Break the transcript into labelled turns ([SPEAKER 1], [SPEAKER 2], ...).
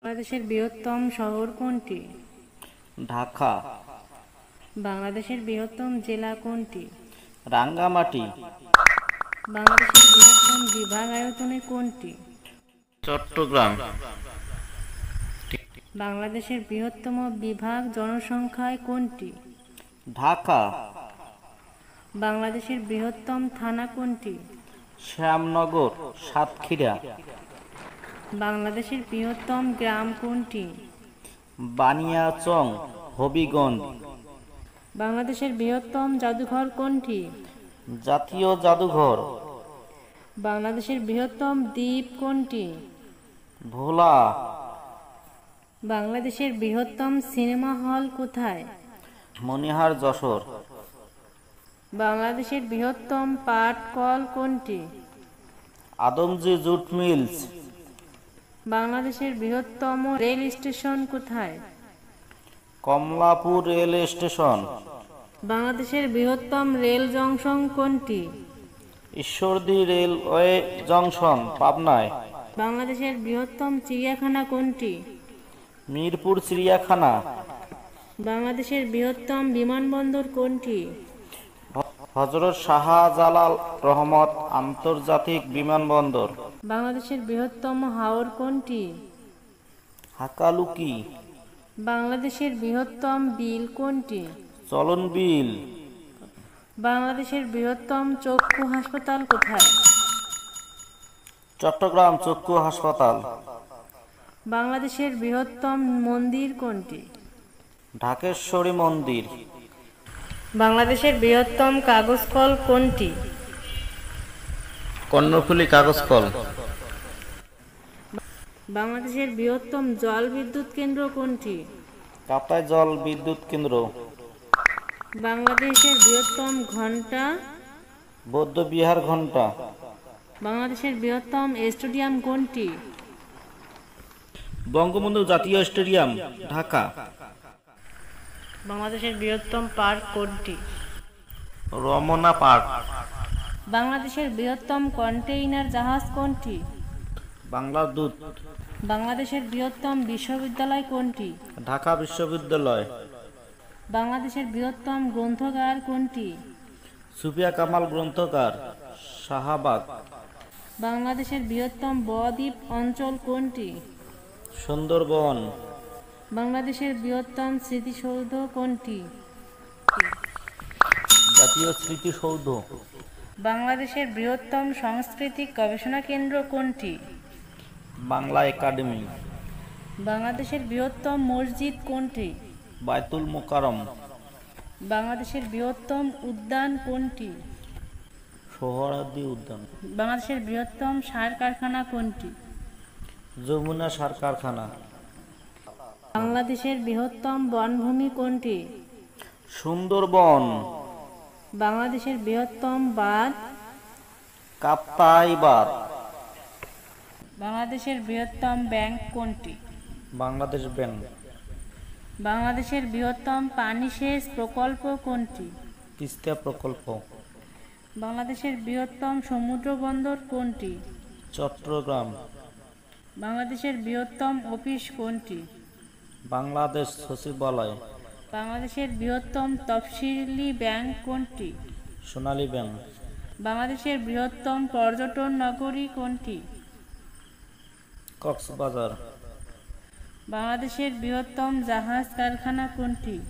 [SPEAKER 1] বাংলাদেশের বৃহত্তম শহর কোনটি?
[SPEAKER 2] ঢাকা।
[SPEAKER 1] বাংলাদেশের বৃহত্তম জেলা কোনটি?
[SPEAKER 2] রাঙ্গামাটি।
[SPEAKER 1] বাংলাদেশের বৃহত্তম বিভাগ আয়তনে কোনটি?
[SPEAKER 2] চট্টগ্রাম।
[SPEAKER 1] বাংলাদেশের বৃহত্তম বিভাগ জনসংখ্যায় কোনটি?
[SPEAKER 2] ঢাকা।
[SPEAKER 1] বাংলাদেশের বৃহত্তম থানা কোনটি?
[SPEAKER 2] শ্যামনগর, সাতক্ষীরা।
[SPEAKER 1] বাংলাদেশের বৃহত্তম গ্রাম কোনটি?
[SPEAKER 2] বানিয়াচং, হবিগঞ্জ।
[SPEAKER 1] বাংলাদেশের বৃহত্তম জাদুঘর কোনটি?
[SPEAKER 2] জাতীয় জাদুঘর।
[SPEAKER 1] বাংলাদেশের বৃহত্তম দ্বীপ কোনটি?
[SPEAKER 2] ভোলা।
[SPEAKER 1] বাংলাদেশের বৃহত্তম সিনেমা হল কোথায়?
[SPEAKER 2] মনিহার, যশোর।
[SPEAKER 1] বাংলাদেশের বৃহত্তম পাট কল কোনটি?
[SPEAKER 2] Adamjee jute mills.
[SPEAKER 1] বাংলাদেশের বৃহত্তম রেল স্টেশন কোথায়?
[SPEAKER 2] Kamalapur rail station.
[SPEAKER 1] বাংলাদেশের বৃহত্তম রেল জংশন কোনটি?
[SPEAKER 2] ঈশ্বরদী রেলওয়ে জংশন, পাবনায়।
[SPEAKER 1] বাংলাদেশের বৃহত্তম চিড়িয়াখানা কোনটি?
[SPEAKER 2] মিরপুর চিড়িয়াখানা।
[SPEAKER 1] বাংলাদেশের বৃহত্তম বিমানবন্দর কোনটি?
[SPEAKER 2] হযরত শাহজালাল রহমত আন্তর্জাতিক বিমানবন্দর।
[SPEAKER 1] বাংলাদেশের বৃহত্তম হাওর কোনটি?
[SPEAKER 2] হাকালুকি।
[SPEAKER 1] বাংলাদেশের বৃহত্তম বিল কোনটি?
[SPEAKER 2] চলন বিল।
[SPEAKER 1] বাংলাদেশের বৃহত্তম চক্ষু হাসপাতাল কোথায়?
[SPEAKER 2] চট্টগ্রাম চক্ষু হাসপাতাল।
[SPEAKER 1] বাংলাদেশের বৃহত্তম মন্দির কোনটি?
[SPEAKER 2] ঢাকেশ্বরী মন্দির।
[SPEAKER 1] বাংলাদেশের বৃহত্তম কাগজ কল কোনটি?
[SPEAKER 2] কর্ণফুলী কাগজ কল।
[SPEAKER 1] বাংলাদেশের বৃহত্তম জল বিদ্যুৎ কেন্দ্র কোনটি?
[SPEAKER 2] কাপ্তাই জল বিদ্যুৎ কেন্দ্র।
[SPEAKER 1] বাংলাদেশের বৃহত্তম ঘণ্টা?
[SPEAKER 2] বৌদ্ধ বিহার ঘণ্টা।
[SPEAKER 1] বাংলাদেশের বৃহত্তম স্টেডিয়াম কোনটি?
[SPEAKER 2] বঙ্গবন্ধু জাতীয় স্টেডিয়াম, ঢাকা।
[SPEAKER 1] বাংলাদেশের বৃহত্তম পার্ক কোনটি?
[SPEAKER 2] রমনা পার্ক।
[SPEAKER 1] বাংলাদেশের বৃহত্তম কন্টেইনার জাহাজ কোনটি?
[SPEAKER 2] বাংলাদূত।
[SPEAKER 1] বাংলাদেশের বৃহত্তম বিশ্ববিদ্যালয় কোনটি?
[SPEAKER 2] ঢাকা বিশ্ববিদ্যালয়।
[SPEAKER 1] বাংলাদেশের বৃহত্তম গ্রন্থাগার কোনটি?
[SPEAKER 2] সুফিয়া কামাল গ্রন্থাগার, শাহবাগ।
[SPEAKER 1] বাংলাদেশের বৃহত্তম বদ্বীপ অঞ্চল কোনটি?
[SPEAKER 2] সুন্দরবন।
[SPEAKER 1] বাংলাদেশের বৃহত্তম স্মৃতিসৌধ কোনটি?
[SPEAKER 2] জাতীয় স্মৃতিসৌধ।
[SPEAKER 1] বাংলাদেশের বৃহত্তম সাংস্কৃতিক গবেষণা কেন্দ্র কোনটি?
[SPEAKER 2] বাংলা একাডেমি।
[SPEAKER 1] বাংলাদেশের বৃহত্তম মসজিদ কোনটি?
[SPEAKER 2] বায়তুল মোকাররম।
[SPEAKER 1] বাংলাদেশের বৃহত্তম উদ্যান কোনটি?
[SPEAKER 2] সোহরাওয়ার্দী উদ্যান।
[SPEAKER 1] বাংলাদেশের বৃহত্তম সার কারখানা কোনটি?
[SPEAKER 2] যমুনা সার কারখানা।
[SPEAKER 1] বাংলাদেশের বৃহত্তম বনভূমি কোনটি?
[SPEAKER 2] সুন্দরবন।
[SPEAKER 1] বাংলাদেশের বৃহত্তম বাঁধ?
[SPEAKER 2] কাপ্তাই বাঁধ।
[SPEAKER 1] বাংলাদেশের বৃহত্তম ব্যাংক কোনটি?
[SPEAKER 2] বাংলাদেশ ব্যাংক।
[SPEAKER 1] বাংলাদেশের বৃহত্তম পানি সেচ প্রকল্প কোনটি?
[SPEAKER 2] তিস্তা প্রকল্প।
[SPEAKER 1] বাংলাদেশের বৃহত্তম সমুদ্র বন্দর কোনটি?
[SPEAKER 2] চট্টগ্রাম।
[SPEAKER 1] বাংলাদেশের বৃহত্তম অফিস কোনটি?
[SPEAKER 2] বাংলাদেশ সচিবালয়।
[SPEAKER 1] বাংলাদেশের বৃহত্তম তফসিলি ব্যাংক কোনটি?
[SPEAKER 2] সোনালী ব্যাংক।
[SPEAKER 1] বাংলাদেশের বৃহত্তম পর্যটন নগরী কোনটি?
[SPEAKER 2] কক্সবাজার।
[SPEAKER 1] বাংলাদেশের বৃহত্তম জাহাজ কারখানা কোনটি?